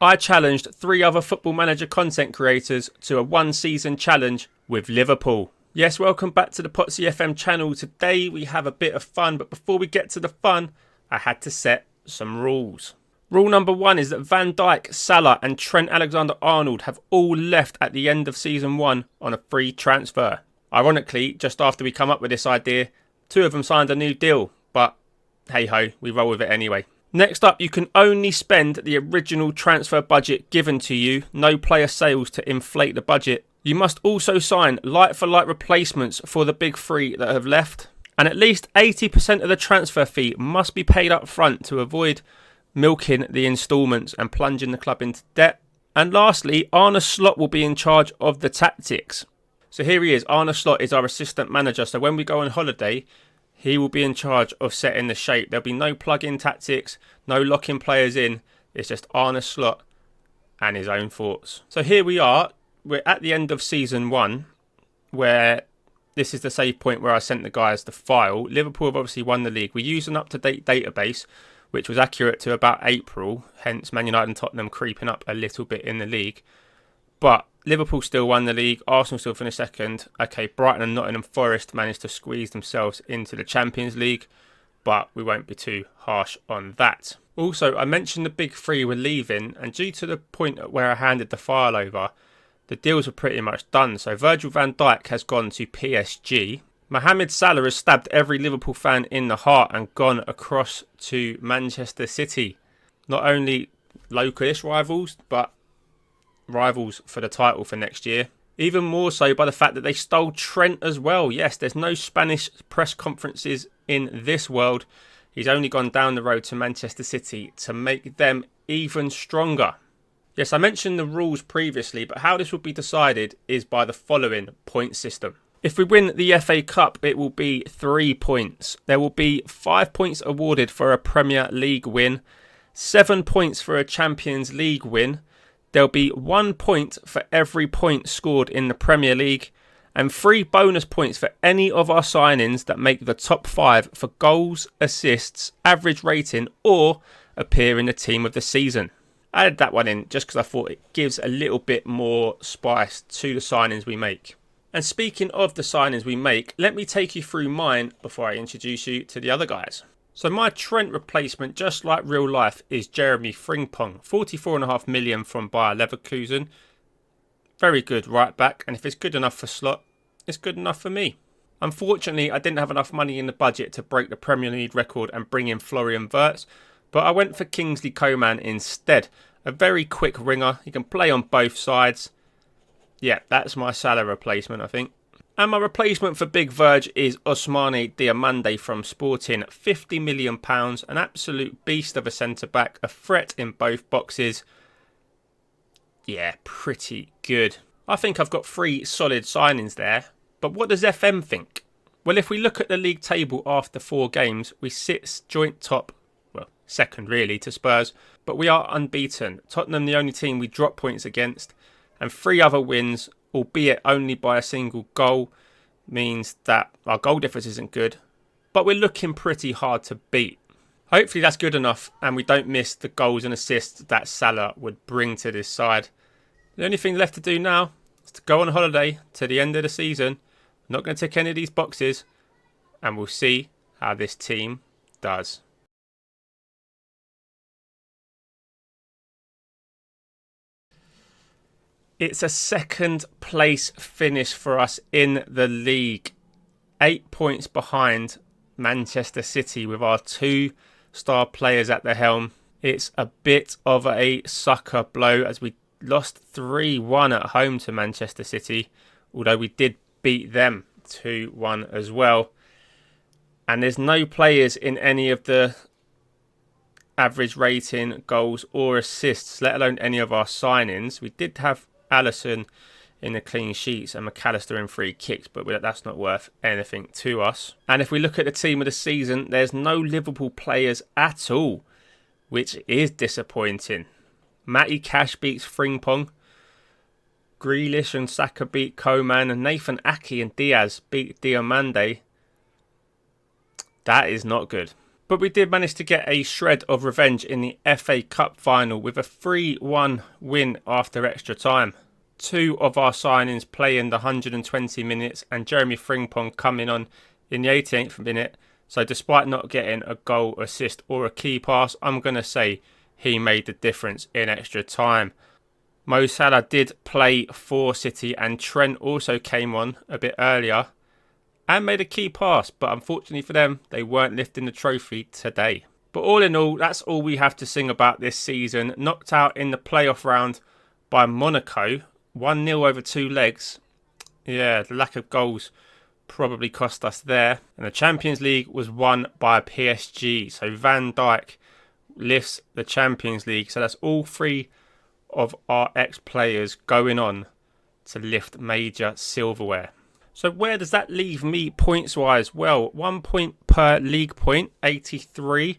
I challenged 3 other Football Manager content creators to a 1-season challenge with Liverpool. Yes, welcome back to the PottsyFM channel. Today we have a bit of fun, but before we get to the fun, I had to set some rules. Rule number 1 is that Van Dijk, Salah and Trent Alexander-Arnold have all left at the end of Season 1 on a free transfer. Ironically, just after we come up with this idea, 2 of them signed a new deal, but hey ho, we roll with it anyway. Next up, you can only spend the original transfer budget given to you, no player sales to inflate the budget. You must also sign like-for-like replacements for the big 3 that have left. And at least 80% of the transfer fee must be paid up front to avoid milking the instalments and plunging the club into debt. And lastly, Arne Slot will be in charge of the tactics. So here he is. Arne Slot is our assistant manager. So when we go on holiday, he will be in charge of setting the shape. There'll be no plug-in tactics, no locking players in. It's just Arne Slot and his own thoughts. So here we are. We're at the end of Season 1, where this is the save point where I sent the guys the file. Liverpool have obviously won the league. We use an up-to-date database, which was accurate to about April. Hence, Man United and Tottenham creeping up a little bit in the league. But Liverpool still won the league. Arsenal still finished second. Okay, Brighton and Nottingham Forest managed to squeeze themselves into the Champions League, but we won't be too harsh on that. Also, I mentioned the big 3 were leaving, and due to the point at where I handed the file over, the deals are pretty much done. So Virgil van Dijk has gone to PSG. Mohamed Salah has stabbed every Liverpool fan in the heart and gone across to Manchester City. Not only localish rivals, but rivals for the title for next year. Even more so by the fact that they stole Trent as well. Yes, there's no Spanish press conferences in this world. He's only gone down the road to Manchester City to make them even stronger. Yes, I mentioned the rules previously, but how this will be decided is by the following point system. If we win the FA Cup, it will be 3 points. There will be 5 points awarded for a Premier League win, 7 points for a Champions League win. There'll be 1 point for every point scored in the Premier League, and 3 bonus points for any of our signings that make the top 5 for goals, assists, average rating, or appear in the team of the season. I added that one in just because I thought it gives a little bit more spice to the signings we make. And speaking of the signings we make, let me take you through mine before I introduce you to the other guys. So my Trent replacement, just like real life, is Jeremy Frimpong. 44.5 million from Bayer Leverkusen. Very good right back, and if it's good enough for Slot, it's good enough for me. Unfortunately, I didn't have enough money in the budget to break the Premier League record and bring in Florian Wirtz, but I went for Kingsley Coman instead. A very quick ringer. He can play on both sides. Yeah, that's my Salah replacement, I think. And my replacement for Big Verge is Ousmane Diomande from Sporting. £50 million, an absolute beast of a centre-back, a threat in both boxes. Yeah, pretty good. I think I've got 3 solid signings there. But what does FM think? Well, if we look at the league table after 4 games, we sit joint top, well, second really to Spurs, but we are unbeaten. Tottenham the only team we drop points against, and 3 other wins, albeit only by a single goal, means that our goal difference isn't good, but we're looking pretty hard to beat. Hopefully that's good enough and we don't miss the goals and assists that Salah would bring to this side. The only thing left to do now is to go on holiday to the end of the season. I'm not going to tick any of these boxes, and we'll see how this team does. It's a second place finish for us in the league. 8 points behind Manchester City with our 2-star players at the helm. It's a bit of a sucker blow as we lost 3-1 at home to Manchester City, although we did beat them 2-1 as well. And there's no players in any of the average rating, goals or assists, let alone any of our signings. We did have Alisson in the clean sheets and McAllister in free kicks, but that's not worth anything to us. And if we look at the team of the season, there's no Liverpool players at all, which is disappointing. Matty Cash beats Frimpong, Grealish and Saka beat Coman, and Nathan Ake and Diaz beat Diomande. That is not good. But we did manage to get a shred of revenge in the FA Cup final with a 3-1 win after extra time. Two of our signings playing the 120 minutes and Jeremy Frimpong coming on in the 88th minute. So despite not getting a goal, assist or a key pass, I'm going to say he made the difference in extra time. Mo Salah did play for City and Trent also came on a bit earlier and made a key pass, but unfortunately for them, they weren't lifting the trophy today. But all in all, that's all we have to sing about this season. Knocked out in the playoff round by Monaco, 1-0 over 2 legs. Yeah, the lack of goals probably cost us there. And the Champions League was won by PSG. So Van Dijk lifts the Champions League. So that's all 3 of our ex-players going on to lift major silverware. So where does that leave me points-wise? Well, 1 point per league point, 83,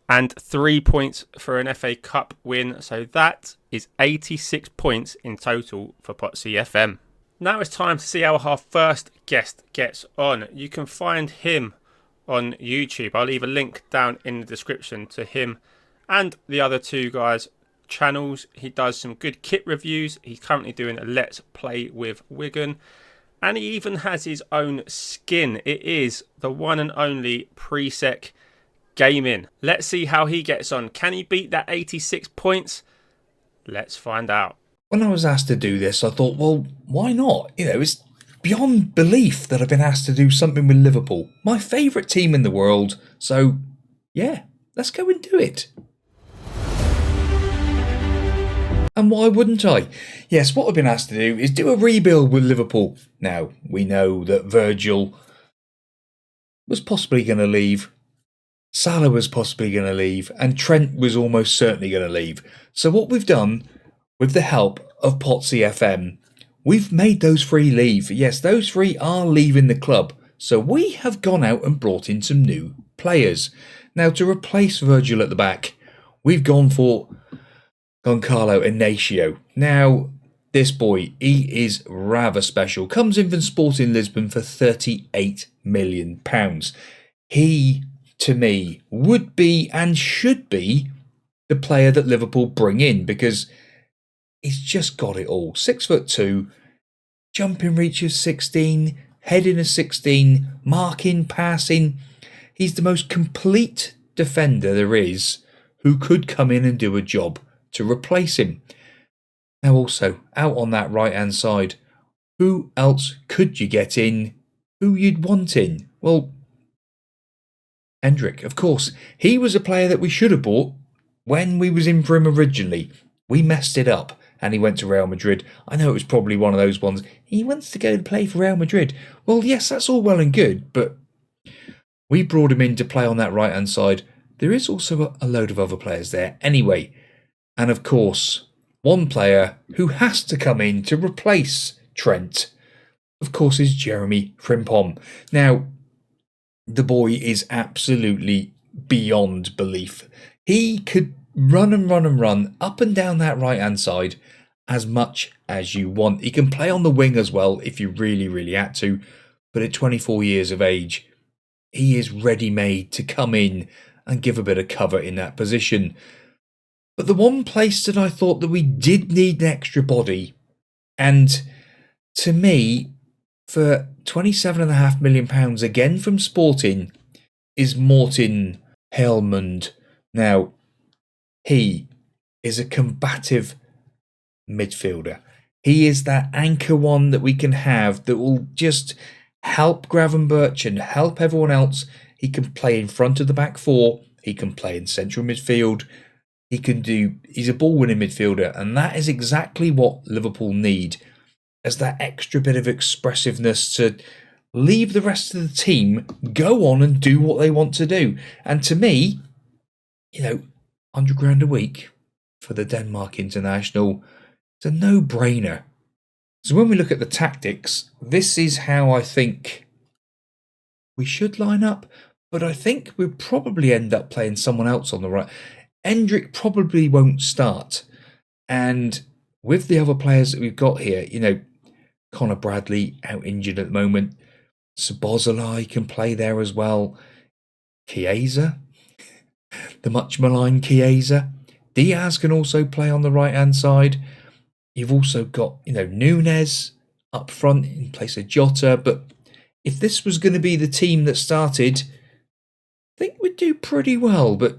and 3 points for an FA Cup win. So that is 86 points in total for PottsyFM. Now it's time to see how our first guest gets on. You can find him on YouTube. I'll leave a link down in the description to him and the other 2 guys' channels. He does some good kit reviews. He's currently doing a Let's Play with Wigan. And he even has his own skin. It is the one and only Presec Gaming. Let's see how he gets on. Can he beat that 86 points? Let's find out. When I was asked to do this, I thought, well, why not? It's beyond belief that I've been asked to do something with Liverpool. My favourite team in the world. So, yeah, let's go and do it. And why wouldn't I? Yes, what I've been asked to do is do a rebuild with Liverpool. Now, we know that Virgil was possibly going to leave, Salah was possibly going to leave, and Trent was almost certainly going to leave. So what we've done, with the help of PottsyFM, we've made those 3 leave. Yes, those 3 are leaving the club. So we have gone out and brought in some new players. Now, to replace Virgil at the back, we've gone for Goncalo Inacio. Now, this boy, he is rather special. Comes in from Sporting Lisbon for £38 million. He, to me, would be and should be the player that Liverpool bring in because he's just got it all. 6'2", jumping reach of 16, heading of 16, marking, passing. He's the most complete defender there is who could come in and do a job to replace him. Now also, out on that right-hand side, who else could you get in who you'd want in? Well, Hendrick, of course. He was a player that we should have bought when we was in for him originally. We messed it up and he went to Real Madrid. I know it was probably one of those ones. He wants to go and play for Real Madrid. Well, yes, that's all well and good, but we brought him in to play on that right-hand side. There is also a load of other players there anyway. And of course, one player who has to come in to replace Trent, of course, is Jeremy Frimpong. Now, the boy is absolutely beyond belief. He could run and run and run up and down that right-hand side as much as you want. He can play on the wing as well if you really, really had to. But at 24 years of age, he is ready-made to come in and give a bit of cover in that position. But the one place that I thought that we did need an extra body, and to me, for £27.5 million again from Sporting, is Morten Helmond. Now, he is a combative midfielder. He is that anchor one that we can have that will just help Gravenberch and help everyone else. He can play in front of the back 4. He can play in central midfield. He's a ball-winning midfielder, and that is exactly what Liverpool need as that extra bit of expressiveness to leave the rest of the team go on and do what they want to do. And to me, £100,000 a week for the Denmark international, it's a no-brainer. So when we look at the tactics, this is how I think we should line up, but I think we'll probably end up playing someone else on the right. Hendrick probably won't start. And with the other players that we've got here, Connor Bradley out injured at the moment. Szoboszlai can play there as well. Chiesa, the much maligned Chiesa. Diaz can also play on the right-hand side. You've also got, Núñez up front in place of Jota. But if this was going to be the team that started, I think we'd do pretty well. But,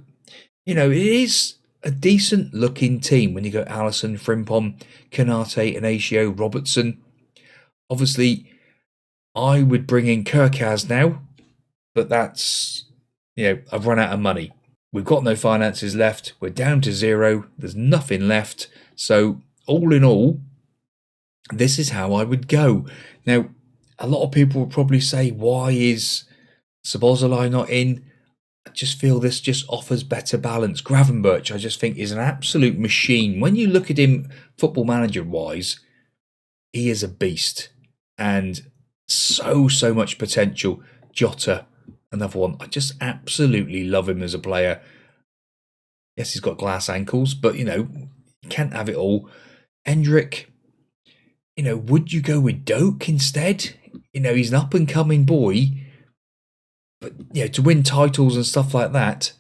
it is a decent-looking team when you go Alisson, Frimpong, Konate, Inacio, Robertson. Obviously, I would bring in Kirkaz now, but that's, I've run out of money. We've got no finances left. We're down to zero. There's nothing left. So, all in all, this is how I would go. Now, a lot of people will probably say, why is Szoboszlai not in? I just feel this just offers better balance. Gravenberch, I just think, is an absolute machine. When you look at him football manager-wise, he is a beast. And so much potential. Jota, another one. I just absolutely love him as a player. Yes, he's got glass ankles, but, you can't have it all. Endrick, would you go with Doak instead? He's an up-and-coming boy. But, to win titles and stuff like that,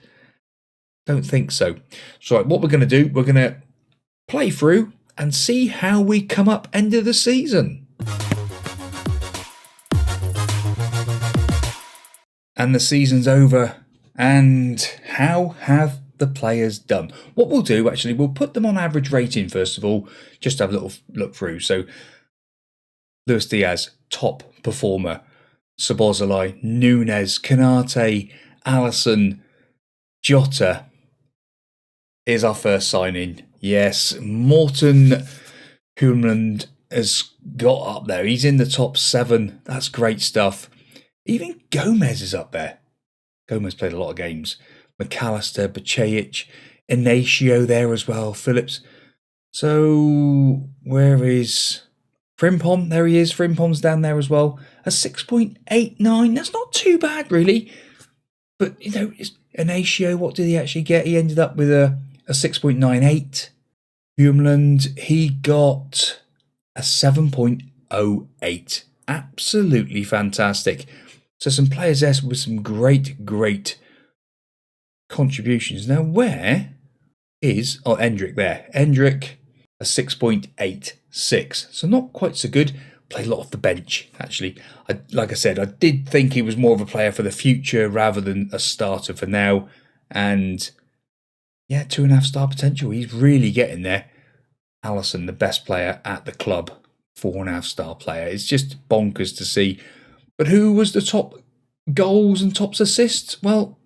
don't think so. So, what we're going to do, we're going to play through and see how we come up end of the season. And the season's over. And how have the players done? What we'll do, actually, we'll put them on average rating first of all, just to have a little look through. So, Luis Diaz, top performer. Szoboszlai, Núñez, Konate, Alisson, Jota is our first signing. Yes, Morten Hjulmand has got up there. He's in the top 7. That's great stuff. Even Gomez is up there. Gomez played a lot of games. McAllister, Bacejic, Inacio there as well. Phillips. So, where is Frimpong? There he is. Frimpong's down there as well. A 6.89. That's not too bad, really. But, it's Inacio, what did he actually get? He ended up with a 6.98. Hjulmand, he got a 7.08. Absolutely fantastic. So some players there with some great contributions. Now, where is Endrick there? Endrick, a 6.86. So not quite so good. Played a lot off the bench, actually. Like I said, I did think he was more of a player for the future rather than a starter for now. And, 2.5 star potential. He's really getting there. Alisson, the best player at the club. 4.5 star player. It's just bonkers to see. But who was the top goals and top assists? Well,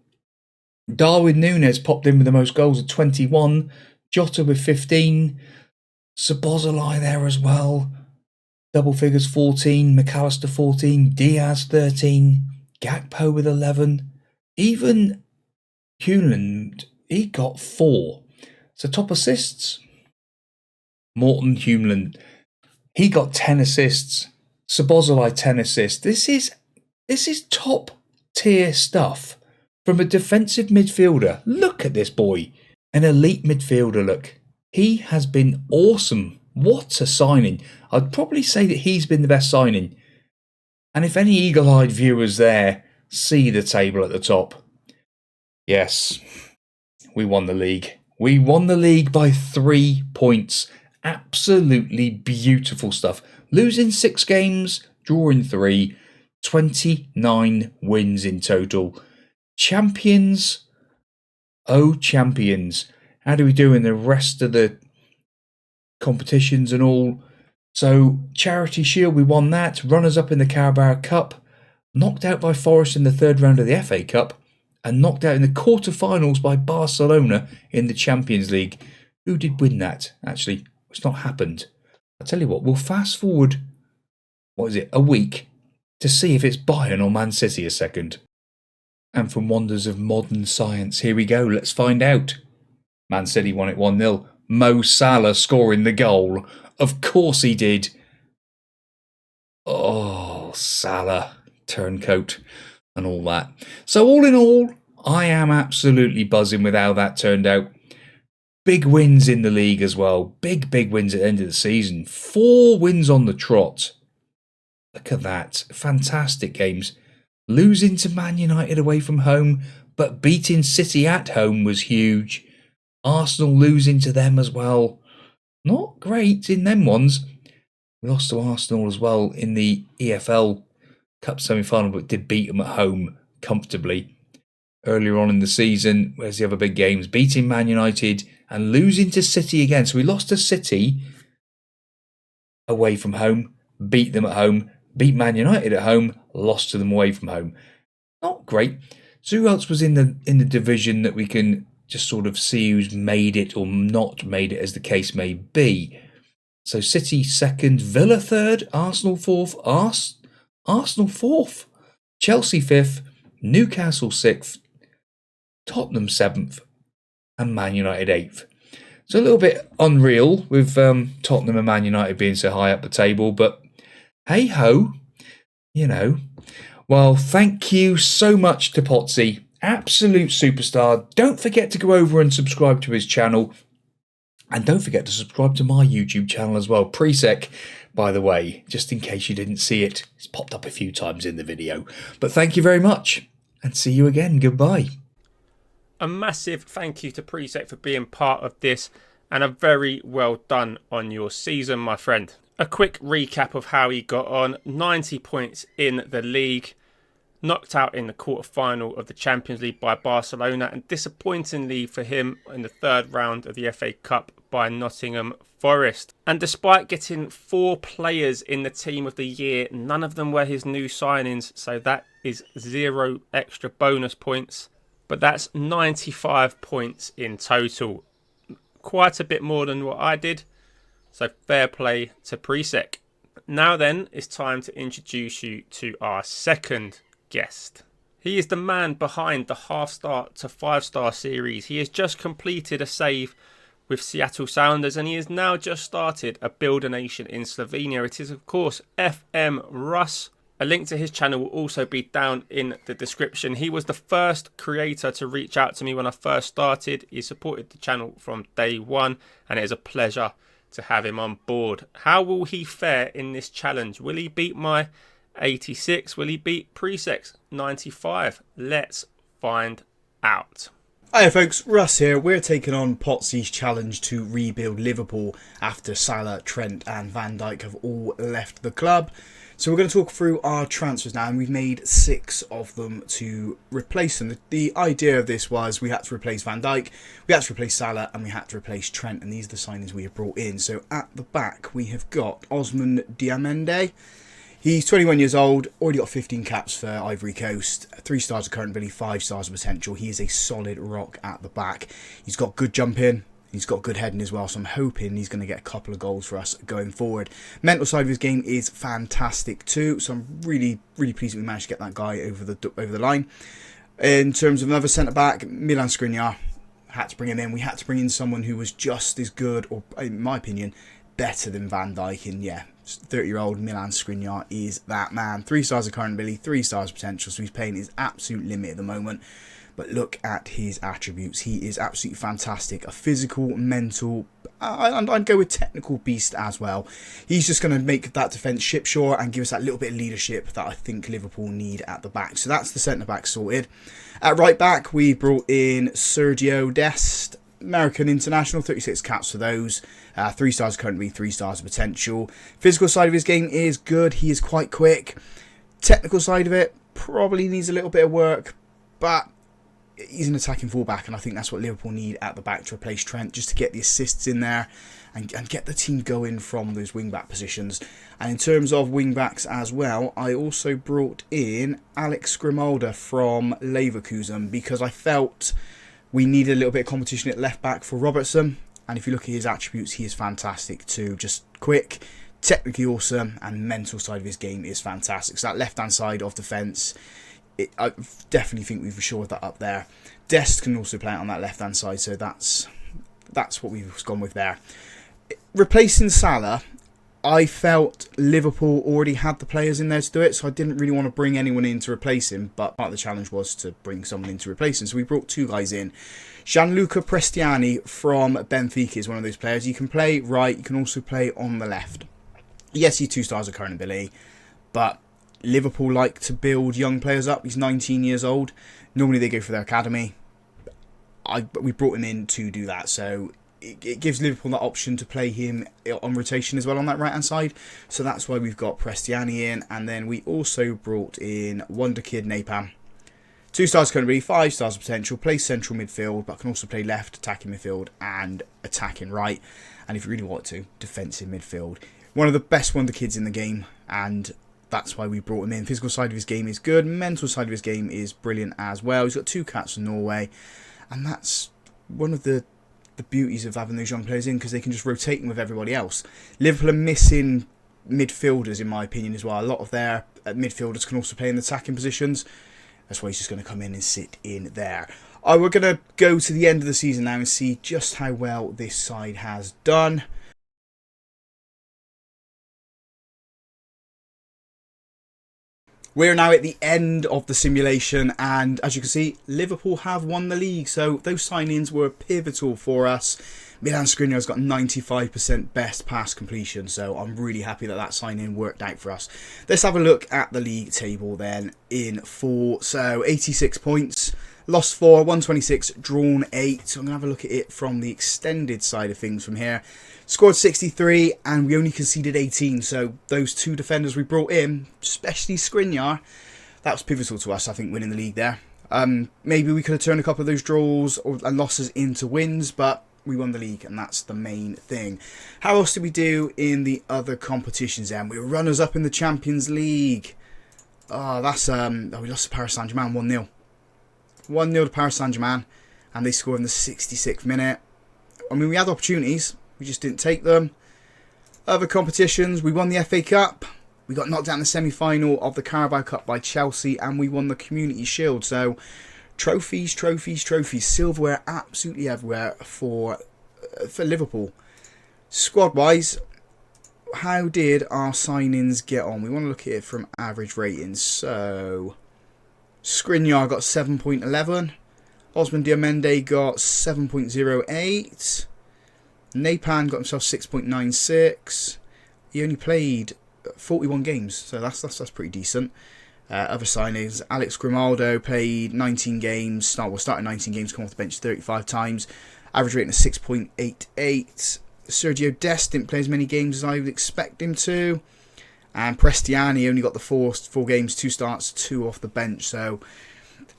Darwin Núñez popped in with the most goals at 21. Jota with 15. Szoboszlai there as well. Double figures 14. McAllister 14. Diaz 13. Gakpo with 11. Even Hjulmand, he got 4. So top assists. Morten Hjulmand, he got 10 assists. Szoboszlai 10 assists. This is top tier stuff from a defensive midfielder. Look at this boy. An elite midfielder, look. He has been awesome. What a signing. I'd probably say that he's been the best signing. And if any eagle-eyed viewers there see the table at the top, yes, we won the league. We won the league by 3 points. Absolutely beautiful stuff. Losing 6 games, drawing 3, 29 wins in total. Champions, oh champions. How do we do in the rest of the competitions and all? So, Charity Shield, we won that. Runners up in the Carabao Cup. Knocked out by Forest in the 3rd round of the FA Cup. And knocked out in the quarter-finals by Barcelona in the Champions League. Who did win that, actually? It's not happened. I'll tell you what, we'll fast forward, a week, to see if it's Bayern or Man City a second. And from wonders of modern science, here we go, let's find out. Man City won it 1-0. Mo Salah scoring the goal. Of course he did. Oh, Salah, turncoat and all that. So all in all, I am absolutely buzzing with how that turned out. Big wins in the league as well. Big wins at the end of the season. 4 wins on the trot. Look at that. Fantastic games. Losing to Man United away from home. But beating City at home was huge. Arsenal losing to them as well. Not great in them ones. We lost to Arsenal as well in the EFL Cup semi-final, but did beat them at home comfortably. Earlier on in the season, where's the other big games? Beating Man United and losing to City again. So we lost to City away from home, beat them at home, beat Man United at home, lost to them away from home. Not great. So who else was in the division that we can just sort of see who's made it or not made it, as the case may be? So City second, Villa third, Arsenal fourth, Arsenal fourth, Chelsea fifth, Newcastle sixth, Tottenham seventh, and Man United eighth. So a little bit unreal with Tottenham and Man United being so high up the table, but hey ho, you know. Well, thank you so much to Potsy, absolute superstar. Don't forget to go over and subscribe to his channel. And don't forget to subscribe to my YouTube channel as well. Presec, by the way, just in case you didn't see it. It's popped up a few times in the video. But thank you very much. And see you again. Goodbye. A massive thank you to Presec for being part of this. And a very well done on your season, my friend. A quick recap of how he got on. 90 points in the league. Knocked out in the quarter-final of the Champions League by Barcelona, and disappointingly for him in the third round of the FA Cup by Nottingham Forest. And despite getting 4 players in the team of the year, none of them were his new signings, so that is 0 extra bonus points. But that's 95 points in total. Quite a bit more than what I did, so fair play to Presec. Now then, it's time to introduce you to our second guest. He is the man behind the half-star to 5-star series. He has just completed a save with Seattle Sounders, and he has now just started a Build a Nation in Slovenia. It is, of course, FM Russ. A link to his channel will also be down in the description. He was the first creator to reach out to me when I first started. He supported the channel from day one, and it is a pleasure to have him on board. How will he fare in this challenge? Will he beat my 86? Will he beat Presec's 95? Let's find out. Hiya folks, Russ here. We're taking on Potsy's challenge to rebuild Liverpool after Salah, Trent and Van Dijk have all left the club. So we're going to talk through our transfers now, and we've made 6 of them to replace them. The idea of this was we had to replace Van Dijk, we had to replace Salah, and we had to replace Trent, and these are the signings we have brought in. So at the back we have got Osman Diamande. He's 21 years old, already got 15 caps for Ivory Coast, 3 stars of current ability, 5 stars of potential. He is a solid rock at the back. He's got good jumping, he's got good heading as well, so I'm hoping he's going to get a couple of goals for us going forward. Mental side of his game is fantastic too, so I'm really pleased that we managed to get that guy over the line. In terms of another centre-back, Milan Skriniar, had to bring him in. We had to bring in someone who was just as good, or in my opinion, better than Van Dijk, and yeah, 30-year-old Milan Skriniar is that man. 3 stars of current ability, 3 stars of potential, so he's playing his absolute limit at the moment. But look at his attributes. He is absolutely fantastic. A physical, mental, I'd go with technical beast as well. He's just going to make that defence shipshore and give us that little bit of leadership that I think Liverpool need at the back. So that's the centre-back sorted. At right-back, we brought in Sergio Dest. American international, 36 caps for those, 3 stars currently, 3 stars of potential. Physical side of his game is good, he is quite quick. Technical side of it probably needs a little bit of work, but he's an attacking fullback, and I think that's what Liverpool need at the back to replace Trent, just to get the assists in there and get the team going from those wing-back positions. And in terms of wing-backs as well, I also brought in Alex Grimalda from Leverkusen, because I felt we needed a little bit of competition at left back for Robertson, and if you look at his attributes, he is fantastic too. Just quick, technically awesome, and mental side of his game is fantastic. So that left hand side of defence, I definitely think we've assured that up there. Dest can also play on that left hand side, so that's what we've gone with there. Replacing Salah, I felt Liverpool already had the players in there to do it, so I didn't really want to bring anyone in to replace him, but part of the challenge was to bring someone in to replace him, so we brought 2 guys in. Gianluca Prestiani from Benfica is one of those players. You can play right, you can also play on the left. Yes, he's 2 stars of current ability, but Liverpool like to build young players up. He's 19 years old. Normally they go for their academy. We brought him in to do that, so it gives Liverpool that option to play him on rotation as well on that right hand side. So that's why we've got Prestiani in, and then we also brought in Wonder Kid Napam. 2 stars currently, 5 stars of potential, plays central midfield, but can also play left, attacking midfield, and attacking right. And if you really want to, defensive midfield. One of the best Wonder Kids in the game, and that's why we brought him in. Physical side of his game is good, mental side of his game is brilliant as well. He's got 2 caps from Norway, and that's one of the beauties of having those young players in, because they can just rotate them with everybody else. Liverpool are missing midfielders, in my opinion, as well. A lot of their midfielders can also play in the attacking positions. That's why he's just going to come in and sit in there. We're going to go to the end of the season now and see just how well this side has done. We're now at the end of the simulation, and as you can see, Liverpool have won the league. So those signings were pivotal for us. Milan Skriniar's got 95% best pass completion, so I'm really happy that signing worked out for us. Let's have a look at the league table then in full. So 86 points, lost 4, 126, drawn 8. So I'm going to have a look at it from the extended side of things from here. Scored 63 and we only conceded 18, so those 2 defenders we brought in, especially Skriniar, that was pivotal to us, I think, winning the league there. Maybe we could have turned a couple of those draws and losses into wins, but we won the league, and that's the main thing. How else did we do in the other competitions then? We were runners-up in the Champions League. We lost to Paris Saint-Germain 1-0. 1-0 to Paris Saint-Germain, and they scored in the 66th minute. I mean, we had opportunities, we just didn't take them. Other competitions, we won the FA Cup. We got knocked out in the semi-final of the Carabao Cup by Chelsea, and we won the Community Shield. So, trophies, trophies, trophies. Silverware absolutely everywhere for Liverpool. Squad-wise, how did our signings get on? We want to look at it from average ratings. So, Skriniar got 7.11. Osman Diomende got 7.08. Napan got himself 6.96. He only played 41 games, so that's pretty decent. Other signings, Alex Grimaldo played 19 games, started 19 games, come off the bench 35 times. Average rating of 6.88. Sergio Dest didn't play as many games as I would expect him to. And Prestiani only got the 4 games, 2 starts, 2 off the bench. So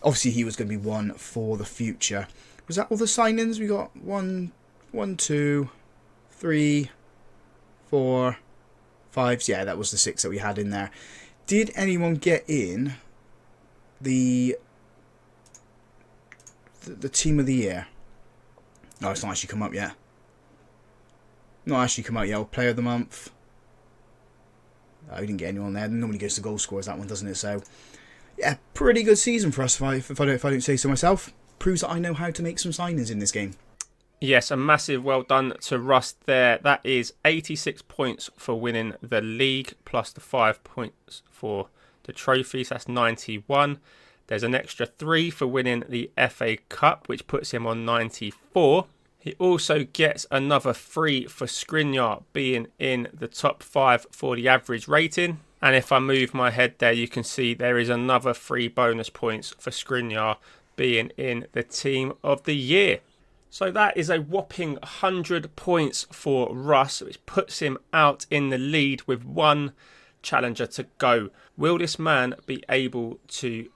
obviously he was going to be one for the future. Was that all the signings? We got 1, 2, 3, 4, 5. Yeah, that was the 6 that we had in there. Did anyone get in the team of the year? No, it's not actually come up yet. Not actually come out yet. Player of the month. We didn't get anyone there. It normally goes to goal scorers, that one, doesn't it? So, yeah, pretty good season for us, if I don't say so myself. Proves that I know how to make some signings in this game. Yes, a massive well done to Russ there. That is 86 points for winning the league, plus the 5 points for the trophies. That's 91. There's an extra 3 for winning the FA Cup, which puts him on 94. He also gets another 3 for Skriniar being in the top 5 for the average rating. And if I move my head there, you can see there is another 3 bonus points for Skriniar being in the team of the year. So that is a whopping 100 points for Russ, which puts him out in the lead with 1 challenger to go. Will this man be able to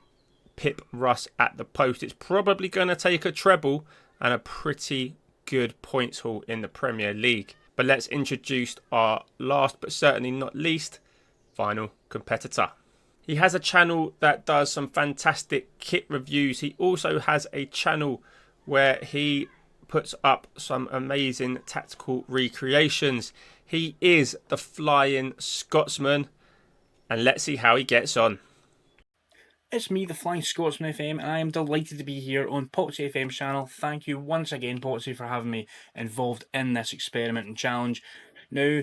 pip Russ at the post? It's probably going to take a treble and a pretty good points haul in the Premier League. But let's introduce our last but certainly not least final competitor. He has a channel that does some fantastic kit reviews. He also has a channel where he puts up some amazing tactical recreations. He is the Flying Scotsman, and let's see how he gets on. It's me, the Flying Scotsman FM, and I am delighted to be here on PottsyFM's channel. Thank you once again, Potsy, for having me involved in this experiment and challenge. Now,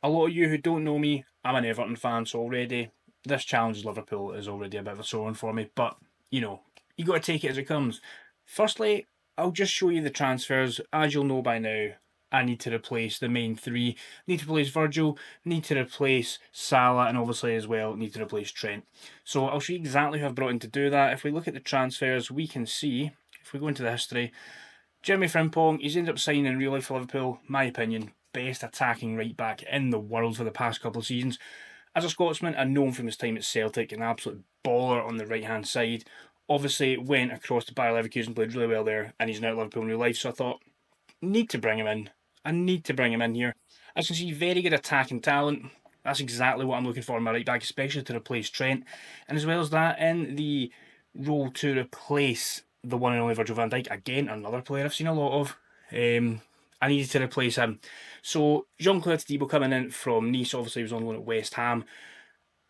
a lot of you who don't know me, I'm an Everton fan, so already this challenge Liverpool is already a bit of a sore one for me, but, you know, you got to take it as it comes. Firstly, I'll just show you the transfers. As you'll know by now, I need to replace the main three. Need to replace Virgil, need to replace Salah, and obviously as well need to replace Trent. So I'll show you exactly who I've brought in to do that. If we look at the transfers, we can see, if we go into the history, Jeremy Frimpong, he's ended up signing in real life for Liverpool. My opinion, best attacking right back in the world for the past couple of seasons. As a Scotsman, I know him from his time at Celtic, an absolute baller on the right hand side. Obviously, went across to Bayer Leverkusen, played really well there, and he's now at Liverpool in real life. So I thought, need to bring him in. I need to bring him in here. As you can see, very good attacking talent. That's exactly what I'm looking for in my right back, especially to replace Trent. And as well as that, in the role to replace the one and only Virgil van Dijk, again, another player I've seen a lot of. I needed to replace him. So, Jean-Claude Todibo coming in from Nice, obviously he was on loan at West Ham.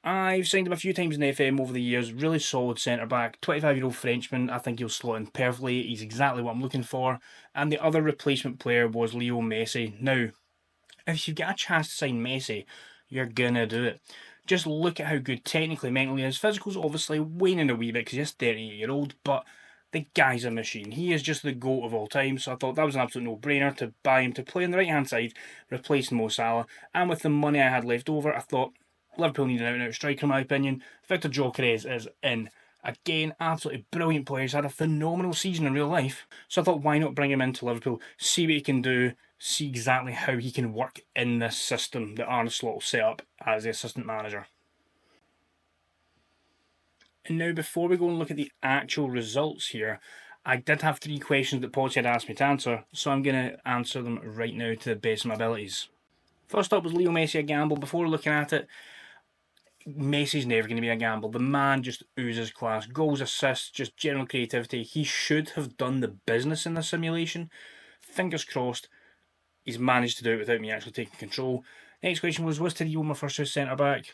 I've signed him a few times in the FM over the years. Really solid centre-back. 25-year-old Frenchman. I think he'll slot in perfectly. He's exactly what I'm looking for. And the other replacement player was Leo Messi. Now, if you get a chance to sign Messi, you're going to do it. Just look at how good technically, mentally is. Physical's obviously waning a wee bit because he's 38-year-old, but the guy's a machine. He is just the GOAT of all time, so I thought that was an absolute no-brainer to buy him to play on the right-hand side, replacing Mo Salah. And with the money I had left over, I thought Liverpool need an out-and-out striker, in my opinion. Victor Gyökeres is in. Again, absolutely brilliant player. He's had a phenomenal season in real life. So I thought, why not bring him into Liverpool, see what he can do, see exactly how he can work in this system that Arne Slot will set up as the assistant manager. And now, before we go and look at the actual results here, I did have 3 questions that Potsy had asked me to answer, so I'm going to answer them right now to the best of my abilities. First up was Leo Messi a gamble. Before looking at it, Messi's never going to be a gamble. The man just oozes class. Goals, assists, just general creativity. He should have done the business in the simulation. Fingers crossed, he's managed to do it without me actually taking control. Next question was Todibo my first choice centre-back?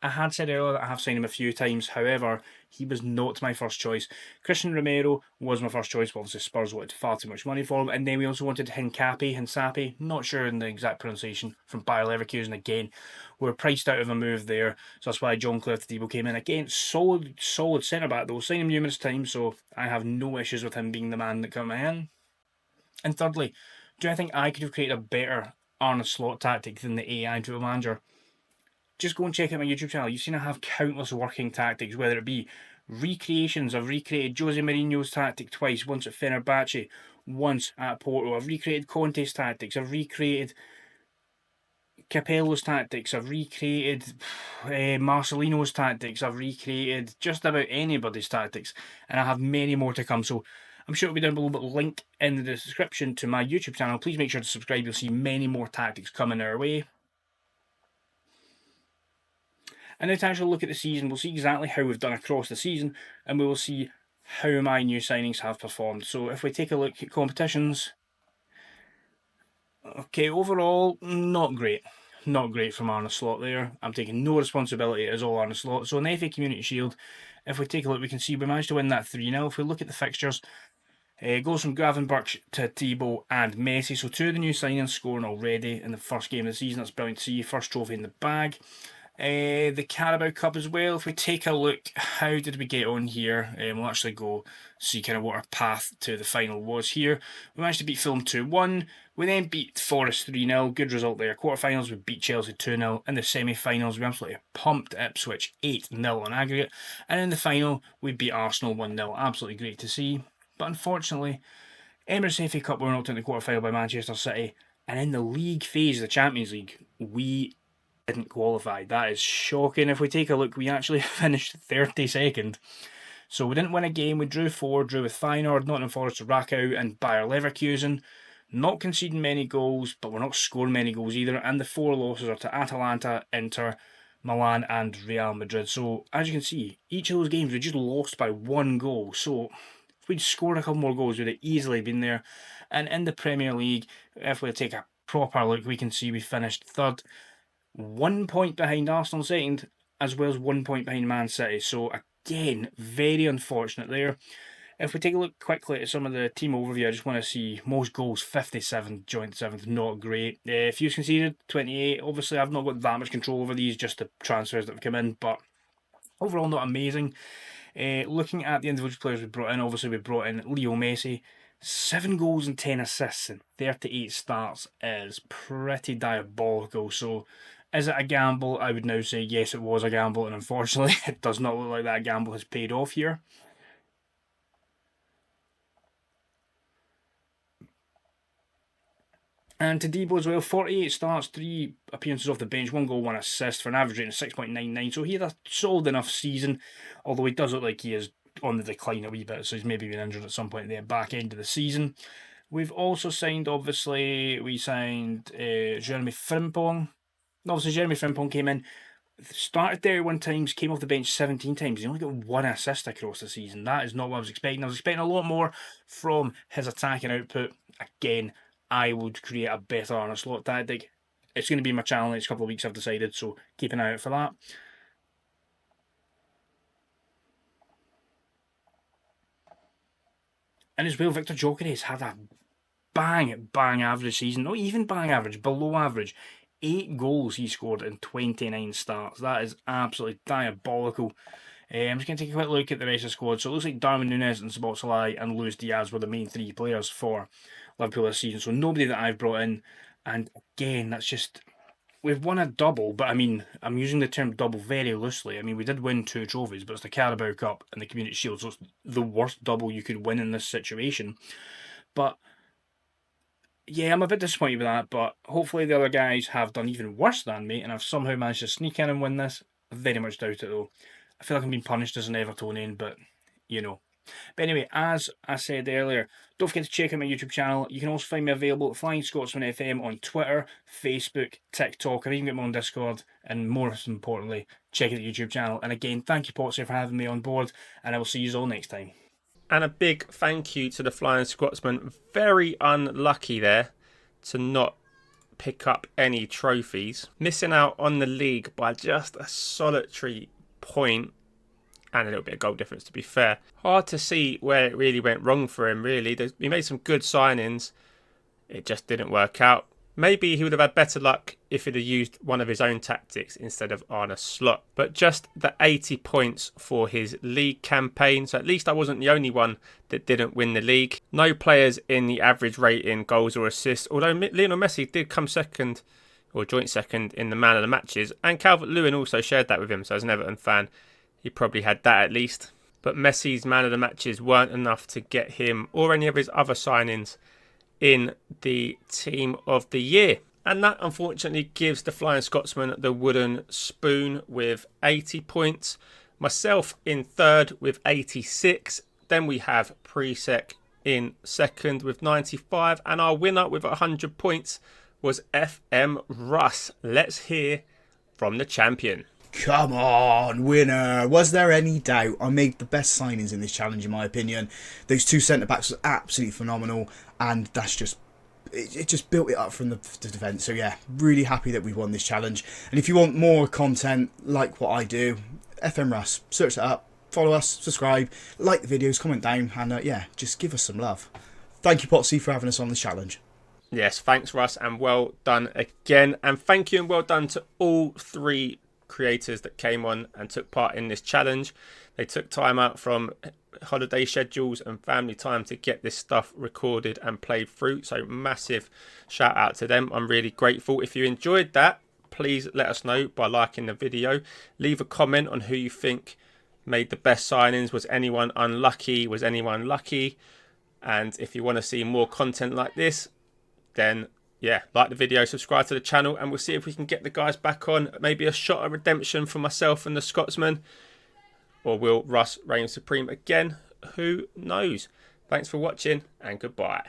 I had said earlier that I have signed him a few times, however, he was not my first choice. Christian Romero was my first choice, but obviously Spurs wanted far too much money for him, and then we also wanted Hincapi, not sure in the exact pronunciation, from Bayer Leverkusen again. We were priced out of a move there, so that's why Jean-Claude Todibo came in. Again, solid centre-back though, signed him numerous times, so I have no issues with him being the man that came in. And thirdly, do I think I could have created a better Arne Slot tactic than the AI to a manager? Just go and check out my YouTube channel. You've seen I have countless working tactics, whether it be recreations. I've recreated Jose Mourinho's tactic twice, once at Fenerbahce, once at Porto. I've recreated Conte's tactics. I've recreated Capello's tactics. I've recreated Marcelino's tactics. I've recreated just about anybody's tactics. And I have many more to come. So I'm sure it'll be down below, but link in the description to my YouTube channel. Please make sure to subscribe. You'll see many more tactics coming our way. And now to actually look at the season, we'll see exactly how we've done across the season, and we will see how my new signings have performed. So if we take a look at competitions, okay, overall, not great. Not great from Arne Slot there. I'm taking no responsibility, it is all Arne Slot. So in the FA Community Shield, if we take a look, we can see we managed to win that 3-0. If we look at the fixtures, it goes from Gravenberch to Todibo and Messi. So 2 of the new signings scoring already in the first game of the season. That's brilliant to see. First trophy in the bag. The Carabao Cup as well. If we take a look, how did we get on here? We'll actually go see kind of what our path to the final was here. We managed to beat Fulham 2-1. We then beat Forest 3-0. Good result there. Quarterfinals, we beat Chelsea 2-0. In the semi-finals, we absolutely pumped Ipswich 8-0 on aggregate. And in the final, we beat Arsenal 1-0. Absolutely great to see. But unfortunately, Emirates FA Cup, we were knocked out in the quarterfinal by Manchester City. And in the league phase of the Champions League, we didn't qualify. That is shocking. If we take a look, we actually finished 32nd. So we didn't win a game. We drew 4, drew with Feyenoord, Nottingham Forest, Rakow and Bayer Leverkusen. Not conceding many goals, but we're not scoring many goals either. And the 4 losses are to Atalanta, Inter, Milan and Real Madrid. So as you can see, each of those games we just lost by 1 goal. So if we'd scored a couple more goals, we'd have easily been there. And in the Premier League, if we take a proper look, we can see we finished 3rd. 1 point behind Arsenal second, as well as 1 point behind Man City. So again, very unfortunate there. If we take a look quickly at some of the team overview, I just want to see most goals, 57, joint 7th, not great. Fewest conceded, 28. Obviously, I've not got that much control over these, just the transfers that have come in, but overall not amazing. Looking at the individual players we brought in, obviously we brought in Leo Messi, 7 goals and 10 assists in 38 starts is pretty diabolical. So, is it a gamble? I would now say yes, it was a gamble, and unfortunately, it does not look like that gamble has paid off here. And to Debo as well, 48 starts, 3 appearances off the bench, 1 goal, 1 assist for an average rating of 6.99. So he had a solid enough season, although he does look like he is on the decline a wee bit, so he's maybe been injured at some point at the back end of the season. We've also signed, we signed Jeremy Frimpong. Obviously, Jeremy Frimpong came in, started 31 times, came off the bench 17 times. He only got 1 assist across the season. That is not what I was expecting. I was expecting a lot more from his attacking output. Again, I would create a better on a slot tactic. It's going to be my challenge next couple of weeks, I've decided, so keep an eye out for that. And as well, Victor Gyökeres had a bang average season. Not even bang average, below average. 8 goals he scored in 29 starts. That is absolutely diabolical. I'm just going to take a quick look at the rest of the squad. So it looks like Darwin Núñez and Szoboszlai and Luis Diaz were the main 3 players for Liverpool this season. So nobody that I've brought in. And again, that's just... We've won a double, but I mean, I'm using the term double very loosely. I mean, we did win 2 trophies, but it's the Carabao Cup and the Community Shield, so it's the worst double you could win in this situation. But yeah, I'm a bit disappointed with that, but hopefully the other guys have done even worse than me, and I've somehow managed to sneak in and win this. I very much doubt it, though. I feel like I'm being punished as an Evertonian, but, you know. But anyway, as I said earlier, don't forget to check out my YouTube channel. You can also find me available at Flying Scotsman FM on Twitter, Facebook, TikTok. I've even got my own Discord, and most importantly, check out the YouTube channel. And again, thank you, Potsy, for having me on board, and I will see you all next time. And a big thank you to the Flying Scotsman. Very unlucky there to not pick up any trophies. Missing out on the league by just a solitary point and a little bit of goal difference, to be fair. Hard to see where it really went wrong for him, really. He made some good signings. It just didn't work out. Maybe he would have had better luck if he'd have used one of his own tactics instead of Arne Slot. But just the 80 points for his league campaign. So at least I wasn't the only one that didn't win the league. No players in the average rating, goals or assists. Although Lionel Messi did come second, or joint second, in the man of the matches. And Calvert-Lewin also shared that with him. So as an Everton fan, he probably had that at least. But Messi's man of the matches weren't enough to get him or any of his other signings in the team of the year. And that unfortunately gives the Flying Scotsman the wooden spoon with 80 points. Myself in third with 86. Then we have Presec in second with 95. And our winner with 100 points was FM Russ. Let's hear from the champion. Come on, winner. Was there any doubt? I made the best signings in this challenge, in my opinion. Those 2 centre-backs were absolutely phenomenal, and that's just... It just built it up from the defence. So yeah, really happy that we won this challenge. And if you want more content like what I do, FM Russ, search that up, follow us, subscribe, like the videos, comment down, and yeah, just give us some love. Thank you, Potsy, for having us on this challenge. Yes, thanks, Russ, and well done again. And thank you and well done to all 3 creators that came on and took part in this challenge. They took time out from holiday schedules and family time to get this stuff recorded and played through, so massive shout out to them. I'm really grateful. If you enjoyed that, please let us know by liking the video. Leave a comment on who you think made the best signings. Was anyone unlucky? Was anyone lucky? And if you want to see more content like this, then yeah, like the video, subscribe to the channel, and we'll see if we can get the guys back on. Maybe a shot of redemption for myself and the Scotsman. Or will Russ reign supreme again? Who knows? Thanks for watching, and goodbye.